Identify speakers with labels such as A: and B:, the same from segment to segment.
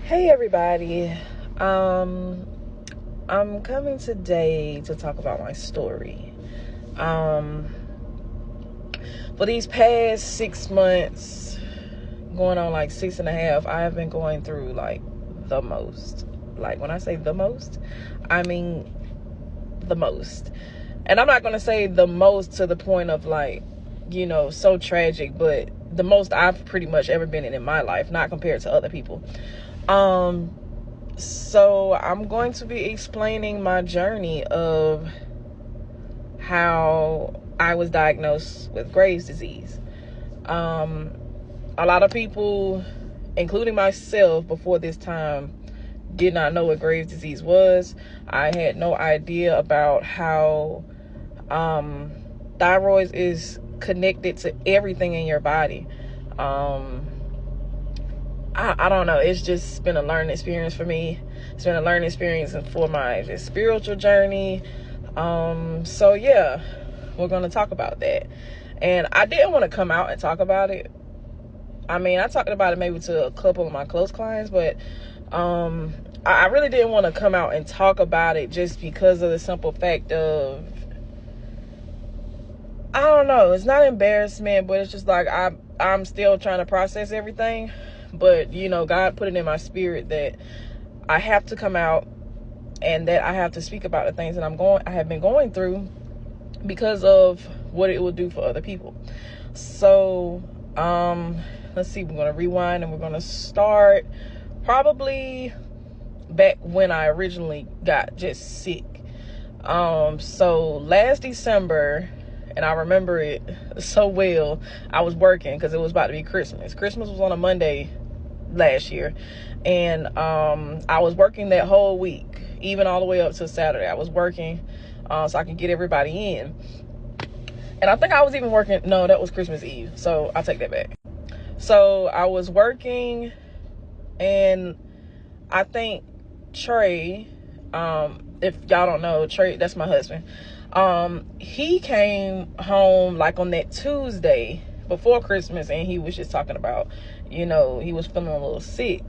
A: Hey everybody. I'm coming today to talk about my story. For these past 6 months, going on like 6.5, I have been going through like the most. Like when I say the most, I mean the most. And I'm not gonna say the most to the point of like, so tragic, but the most I've pretty much ever been in my life, not compared to other people. So I'm going to be explaining my journey of how I was diagnosed with Graves' disease. A lot of people, including myself before this time, did not know what Graves' disease was. I had no idea about how thyroid is connected to everything in your body. I don't know. It's just been a learning experience for me. It's been a learning experience for my spiritual journey. So yeah, we're going to talk about that. And I didn't want to come out and talk about it. I mean, I talked about it maybe to a couple of my close clients, but I really didn't want to come out and talk about it just because of the simple fact of, I don't know, it's not embarrassment, but it's just like I'm still trying to process everything. But, God put it in my spirit that I have to come out and that I have to speak about the things that I have been going through because of what it will do for other people. So, let's see, we're going to rewind and we're going to start probably back when I originally got just sick. So last December, and I remember it so well, I was working because it was about to be Christmas. Christmas was on a Monday last year. And I was working that whole week, even all the way up to Saturday. I was working so I could get everybody in. And I think I was even working. No, that was Christmas Eve. So I'll take that back. So I was working, and I think Trey, if y'all don't know, Trey, that's my husband. He came home like on that Tuesday before Christmas, and he was just talking about, he was feeling a little sick.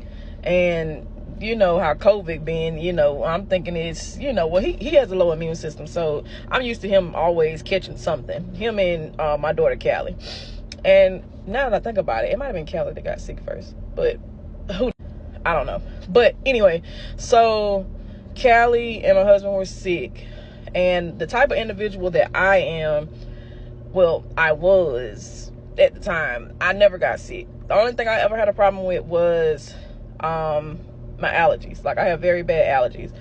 A: And you know how COVID been, I'm thinking it's, well, he has a low immune system, so I'm used to him always catching something. Him and my daughter Callie. And now that I think about it, it might have been Callie that got sick first, but I don't know. But anyway, so Callie and my husband were sick, and the type of individual that I am, well, I was at the time, I never got sick. The only thing I ever had a problem with was my allergies. Like, I have very bad allergies.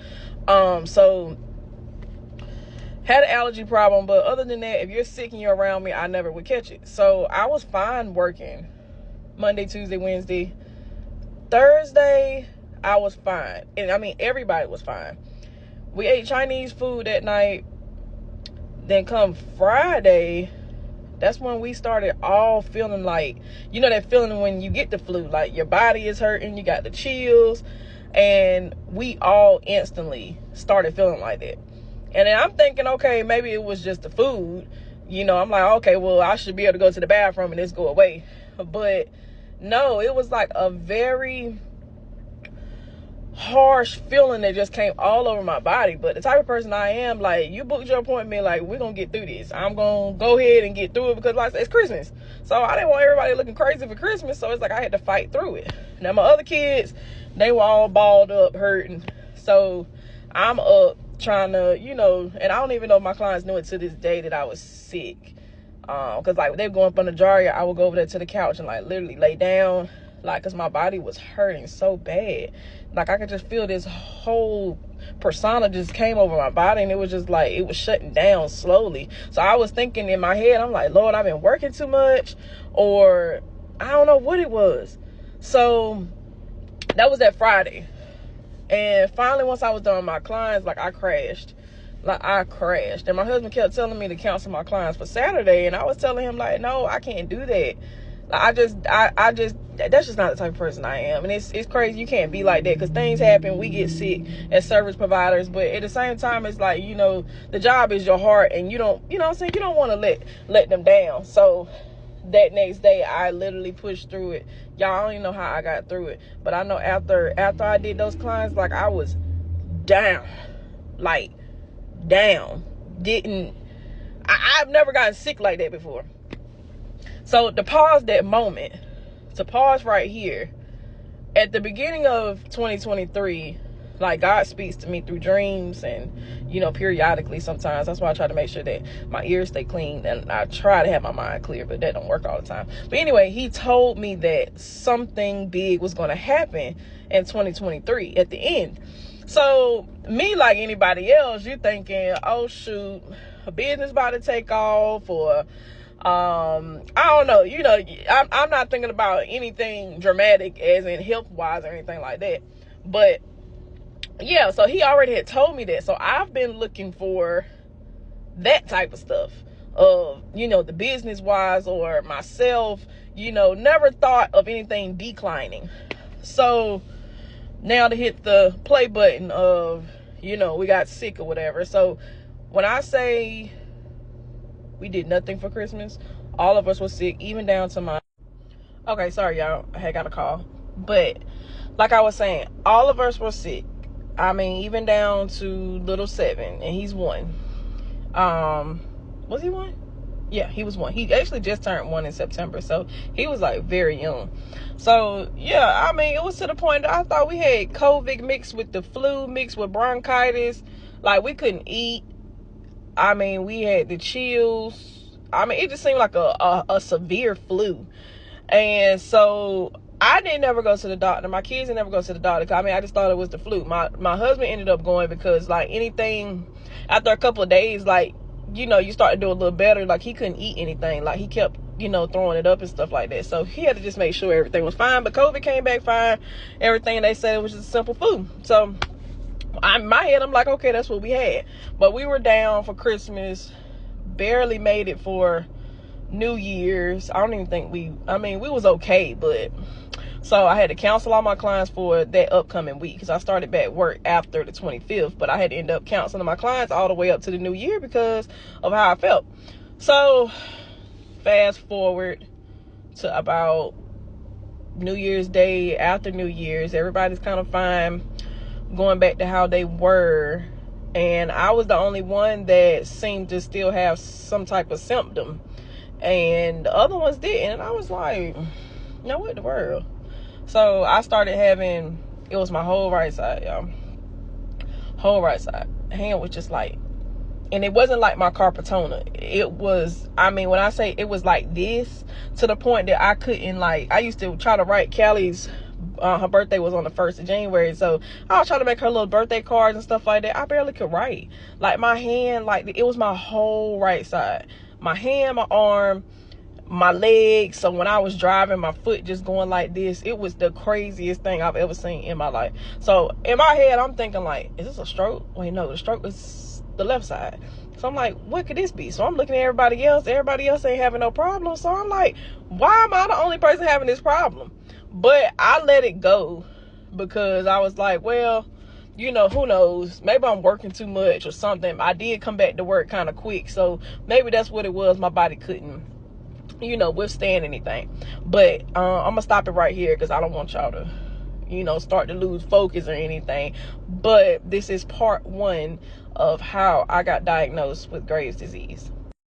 A: So had an allergy problem, but other than that, if you're sick and you're around me, I never would catch it. So I was fine working Monday, Tuesday, Wednesday. Thursday, I was fine. And I mean, everybody was fine. We ate Chinese food that night. Then come Friday, that's when we started all feeling like, that feeling when you get the flu, like your body is hurting, you got the chills, and we all instantly started feeling like that. And then I'm thinking, okay, maybe it was just the food. I'm like, okay, well, I should be able to go to the bathroom and this go away. But no, it was like a very harsh feeling that just came all over my body. But the type of person I am, like, you booked your appointment, like, we're gonna get through this. I'm gonna go ahead and get through it because, like I said, it's Christmas. So I didn't want everybody looking crazy for Christmas. So it's like I had to fight through it. Now my other kids, they were all balled up, hurting. So I'm up trying to, and I don't even know if my clients knew it to this day that I was sick. Because like they were going up on the jar, I would go over there to the couch and like literally lay down, like, because my body was hurting so bad. Like, I could just feel this whole persona just came over my body, and it was just like it was shutting down slowly. So I was thinking in my head, I'm like, Lord, I've been working too much, or I don't know what it was. So that was that Friday. And finally, once I was done with my clients, like, I crashed. And my husband kept telling me to cancel my clients for Saturday, and I was telling him, like, no, I can't do that. Like, I just that's just not the type of person I am. And it's crazy. You can't be like that because things happen. We get sick as service providers, but at the same time, it's like, the job is your heart, and you don't, what I'm saying, you don't want to let them down. So that next day, I literally pushed through it. Y'all, I don't even know how I got through it, but I know after I did those clients, like, I was down, like, down. I've never gotten sick like that before. So to pause that moment, to pause right here, at the beginning of 2023, like, God speaks to me through dreams and, you know, periodically sometimes. That's why I try to make sure that my ears stay clean, and I try to have my mind clear, but that don't work all the time. But anyway, he told me that something big was going to happen in 2023 at the end. So me, like anybody else, you thinking, oh shoot, a business about to take off, or I don't know, you know, I'm not thinking about anything dramatic as in health wise or anything like that. But yeah, so he already had told me that. So I've been looking for that type of stuff of, you know, the business wise or myself, you know, never thought of anything declining. So now to hit the play button of, you know, we got sick or whatever. So when I say we did nothing for Christmas, all of us were sick, even down to my, okay, sorry y'all, I had got a call. But like I was saying, all of us were sick. I mean, even down to little 7, and he's 1. Was he 1? Yeah, he was 1. He actually just turned 1 in September, so he was like very young. So yeah, I mean, it was to the point that I thought we had COVID mixed with the flu, mixed with bronchitis. Like, we couldn't eat. I mean, we had the chills. I mean, it just seemed like a severe flu. And so I didn't ever go to the doctor. My kids didn't ever go to the doctor. I mean, I just thought it was the flu. My husband ended up going because, like, anything after a couple of days, like, you know, you start to do a little better. Like, he couldn't eat anything. Like, he kept, you know, throwing it up and stuff like that. So he had to just make sure everything was fine. But COVID came back fine. Everything they said was just simple flu. So in my head, I'm like, okay, that's what we had. But we were down for Christmas. Barely made it for New Year's. I don't even think we was okay, but so I had to cancel all my clients for that upcoming week because I started back work after the 25th, but I had to end up canceling my clients all the way up to the new year because of how I felt. So fast forward to about New Year's Day. After New Year's, everybody's kind of fine, going back to how they were, and I was the only one that seemed to still have some type of symptom, and the other ones didn't. And I was like, now what in the world? So I started having, it was my whole right side, y'all. Whole right side. Hand was just like, and it wasn't like my carpal tunnel. It was, I mean, when I say it was like this, to the point that I couldn't, like, I used to try to write Callie's, her birthday was on the 1st of January. So I was trying to make her little birthday cards and stuff like that. I barely could write. Like, my hand, like, it was my whole right side. My hand, my arm, my legs. So when I was driving, my foot just going like this. It was the craziest thing I've ever seen in my life. So in my head, I'm thinking, like, is this a stroke? Wait, no, the stroke is the left side. So I'm like, what could this be? So I'm looking at everybody else. Everybody else ain't having no problem. So I'm like, why am I the only person having this problem? But I let it go because I was like, well, you know, who knows? Maybe I'm working too much or something. I did come back to work kind of quick. So maybe that's what it was. My body couldn't, you know, withstand anything. But I'm gonna stop it right here because I don't want y'all to, you know, start to lose focus or anything. But this is part 1 of how I got diagnosed with Graves' disease.